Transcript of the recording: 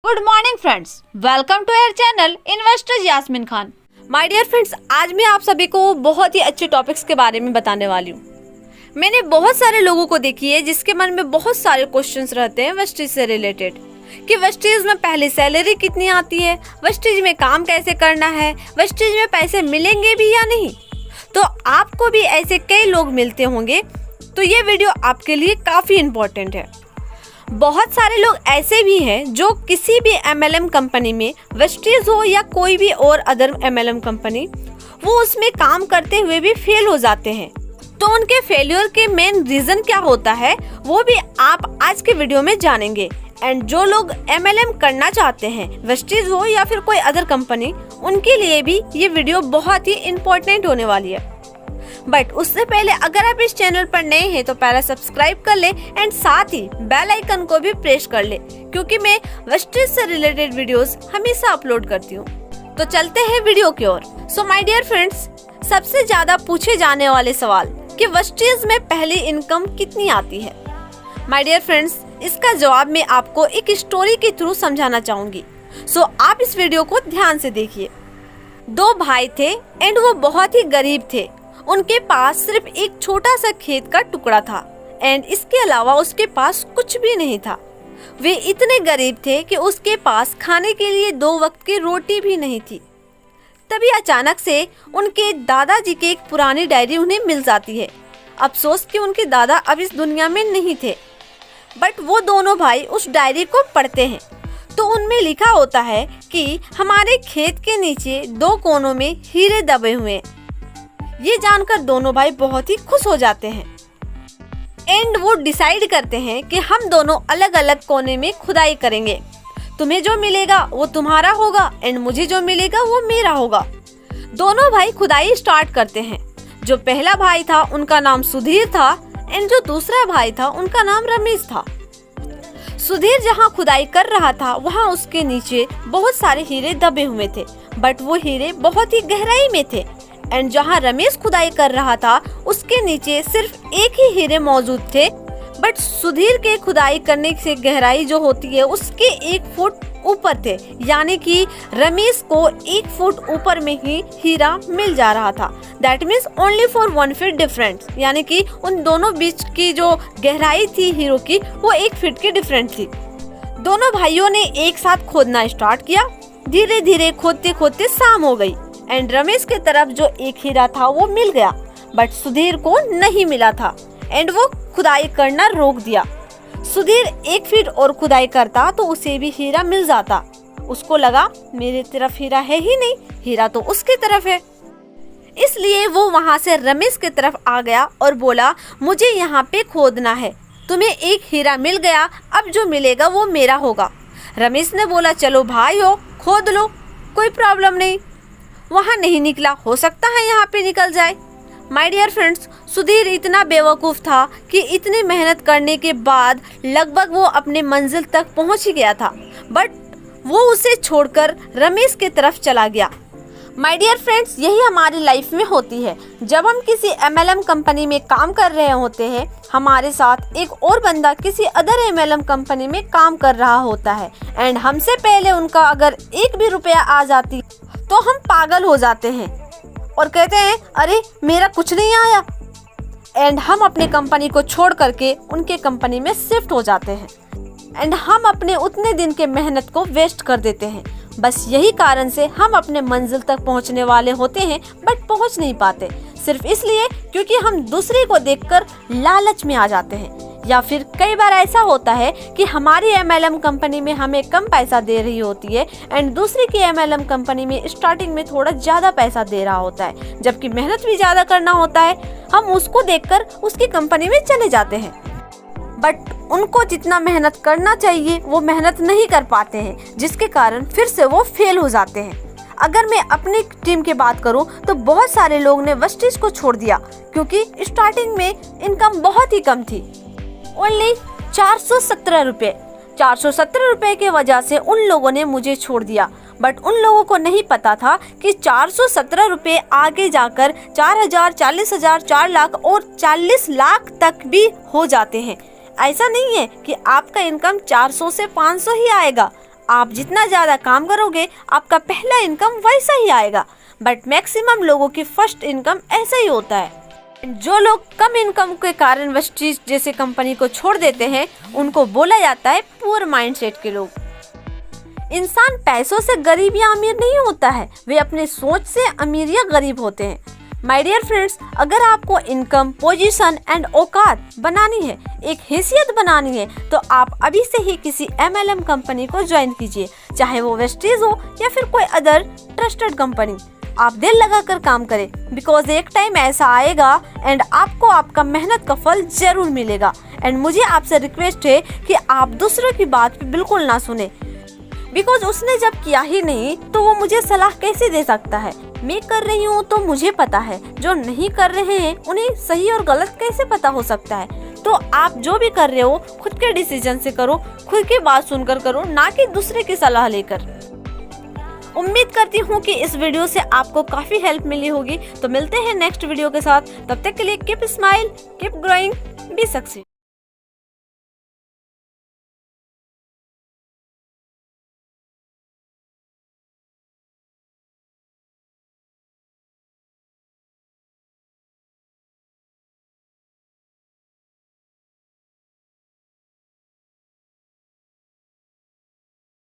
Good morning friends, welcome to our channel investor Yasmeen Khan. My dear friends, आज मैं आप सभी को बहुत ही अच्छे टॉपिक्स के बारे में बताने वाली हूँ। मैंने बहुत सारे लोगों को देखी है जिसके मन में बहुत सारे क्वेश्चंस रहते हैं वेस्टेज से रिलेटेड कि वेस्टेज में पहली सैलरी कितनी आती है, वेस्टेज में काम कैसे करना है, वेस्टेज में पैसे मिलेंगे भी या नहीं। तो आपको भी ऐसे कई लोग मिलते होंगे, तो ये वीडियो आपके लिए काफ़ी इम्पोर्टेंट है। बहुत सारे लोग ऐसे भी हैं जो किसी भी MLM कंपनी में, वेस्टेज हो या कोई भी और अदर MLM कंपनी, वो उसमें काम करते हुए भी फेल हो जाते हैं। तो उनके फेलियर के मेन रीज़न क्या होता है वो भी आप आज के वीडियो में जानेंगे। एंड जो लोग MLM करना चाहते हैं, वेस्टेज हो या फिर कोई अदर कंपनी, उनके लिए भी ये वीडियो बहुत ही इम्पोर्टेंट होने वाली है। बट उससे पहले अगर आप इस चैनल पर नए हैं तो पहले सब्सक्राइब कर ले एंड साथ ही बेल आइकन को भी प्रेस कर ले, क्योंकि मैं वेस्टेज से रिलेटेड वीडियोस हमेशा अपलोड करती हूँ। तो चलते हैं वीडियो की ओर। सो माय डियर फ्रेंड्स, सबसे ज्यादा पूछे जाने वाले सवाल कि वेस्टेज में पहली इनकम कितनी आती है। माय डियर फ्रेंड्स, इसका जवाब मैं आपको एक स्टोरी के थ्रू समझाना चाहूंगी। सो आप इस वीडियो को ध्यान से देखिए। दो भाई थे एंड वो बहुत ही गरीब थे। उनके पास सिर्फ एक छोटा सा खेत का टुकड़ा था एंड इसके अलावा उसके पास कुछ भी नहीं था। वे इतने गरीब थे कि उसके पास खाने के लिए 2 वक्त की रोटी भी नहीं थी। तभी अचानक से उनके दादाजी की एक पुरानी डायरी उन्हें मिल जाती है। अफसोस कि उनके दादा अब इस दुनिया में नहीं थे, बट वो दोनों भाई उस डायरी को पढ़ते हैं तो उनमें लिखा होता है कि हमारे खेत के नीचे 2 कोनों में हीरे दबे हुए हैं। ये जानकर दोनों भाई बहुत ही खुश हो जाते हैं एंड वो डिसाइड करते हैं कि हम दोनों अलग अलग कोने में खुदाई करेंगे। तुम्हें जो मिलेगा वो तुम्हारा होगा एंड मुझे जो मिलेगा वो मेरा होगा। दोनों भाई खुदाई स्टार्ट करते हैं। जो पहला भाई था उनका नाम सुधीर था एंड जो दूसरा भाई था उनका नाम रमेश था। सुधीर जहाँ खुदाई कर रहा था वहाँ उसके नीचे बहुत सारे हीरे दबे हुए थे, बट वो हीरे बहुत ही गहराई में थे। एंड जहाँ रमेश खुदाई कर रहा था उसके नीचे सिर्फ एक ही हीरे मौजूद थे, बट सुधीर के खुदाई करने से गहराई जो होती है उसके 1 फुट ऊपर थे, यानी कि रमेश को 1 फुट ऊपर में ही हीरा मिल जा रहा था। That means only for 1 feet difference, यानी कि उन दोनों बीच की जो गहराई थी हीरो की वो 1 फीट की डिफरेंट थी। दोनों भाइयों ने एक साथ खोदना स्टार्ट किया। धीरे धीरे खोदते खोदते शाम हो गई एंड रमेश के तरफ जो एक हीरा था वो मिल गया, बट सुधीर को नहीं मिला था एंड वो खुदाई करना रोक दिया। सुधीर 1 फीट और खुदाई करता तो उसे भी हीरा मिल जाता। उसको लगा मेरे तरफ हीरा है ही नहीं, हीरा तो उसके तरफ है। इसलिए वो वहाँ से रमेश के तरफ आ गया और बोला, मुझे यहाँ पे खोदना है, तुम्हें एक हीरा मिल गया, अब जो मिलेगा वो मेरा होगा। रमेश ने बोला, चलो भाई हो खोद लो, कोई प्रॉब्लम नहीं। वहाँ नहीं निकला, हो सकता है यहाँ पे निकल जाए। माय डियर फ्रेंड्स, सुधीर इतना बेवकूफ़ था कि इतनी मेहनत करने के बाद लगभग वो अपने मंजिल तक पहुँच ही गया था, बट वो उसे छोड़कर रमेश की तरफ चला गया। माय डियर फ्रेंड्स, यही हमारी लाइफ में होती है। जब हम किसी MLM कंपनी में काम कर रहे होते हैं, हमारे साथ एक और बंदा किसी अदर MLM कंपनी में काम कर रहा होता है एंड हमसे पहले उनका अगर 1 भी रुपया आ जाती तो हम पागल हो जाते हैं और कहते हैं अरे मेरा कुछ नहीं आया, एंड हम अपने कंपनी को छोड़ करके उनके कंपनी में शिफ्ट हो जाते हैं एंड हम अपने उतने दिन के मेहनत को वेस्ट कर देते हैं। बस यही कारण से हम अपने मंजिल तक पहुंचने वाले होते हैं बट पहुंच नहीं पाते, सिर्फ इसलिए क्योंकि हम दूसरे को देखकर लालच में आ जाते हैं। या फिर कई बार ऐसा होता है कि हमारी MLM कंपनी में हमें कम पैसा दे रही होती है एंड दूसरी की MLM कंपनी में स्टार्टिंग में थोड़ा ज़्यादा पैसा दे रहा होता है, जबकि मेहनत भी ज़्यादा करना होता है। हम उसको देखकर उसकी कंपनी में चले जाते हैं, बट उनको जितना मेहनत करना चाहिए वो मेहनत नहीं कर पाते हैं, जिसके कारण फिर से वो फेल हो जाते हैं। अगर मैं अपनी टीम की बात करूं तो बहुत सारे लोग ने वेस्टेज को छोड़ दिया क्योंकि स्टार्टिंग में इनकम बहुत ही कम थी, ओनली 417 रुपये। 417 रुपये की वजह से उन लोगों ने मुझे छोड़ दिया, बट उन लोगों को नहीं पता था कि 417 रुपये आगे जाकर 4,000, 40,000, 4 लाख और 40 लाख तक भी हो जाते हैं। ऐसा नहीं है कि आपका इनकम 400 से 500 ही आएगा, आप जितना ज़्यादा काम करोगे आपका पहला इनकम वैसा ही आएगा, बट मैक्सिमम लोगों की फर्स्ट इनकम ऐसा ही होता है। जो लोग कम इनकम के कारण वेस्टीज जैसे कंपनी को छोड़ देते हैं उनको बोला जाता है पुअर माइंडसेट के लोग। इंसान पैसों से गरीब या अमीर नहीं होता है, वे अपने सोच से अमीर या गरीब होते हैं। माय डियर फ्रेंड्स, अगर आपको इनकम, पोजीशन एंड औकात बनानी है, एक हैसियत बनानी है, तो आप अभी से ही किसी MLM कंपनी को ज्वाइन कीजिए, चाहे वो वेस्टीज हो या फिर कोई अदर ट्रस्टेड कंपनी। आप दिल लगाकर काम करें, बिकॉज एक टाइम ऐसा आएगा एंड आपको आपका मेहनत का फल जरूर मिलेगा। एंड मुझे आपसे रिक्वेस्ट है कि आप दूसरों की बात पे बिल्कुल ना सुने, बिकॉज उसने जब किया ही नहीं तो वो मुझे सलाह कैसे दे सकता है। मैं कर रही हूँ तो मुझे पता है, जो नहीं कर रहे हैं उन्हें सही और गलत कैसे पता हो सकता है। तो आप जो भी कर रहे हो खुद के डिसीजन से करो, खुद की बात सुनकर करो, ना कि दूसरे की सलाह लेकर। उम्मीद करती हूँ कि इस वीडियो से आपको काफी हेल्प मिली होगी। तो मिलते हैं नेक्स्ट वीडियो के साथ, तब तक के लिए keep smile, keep growing, B success.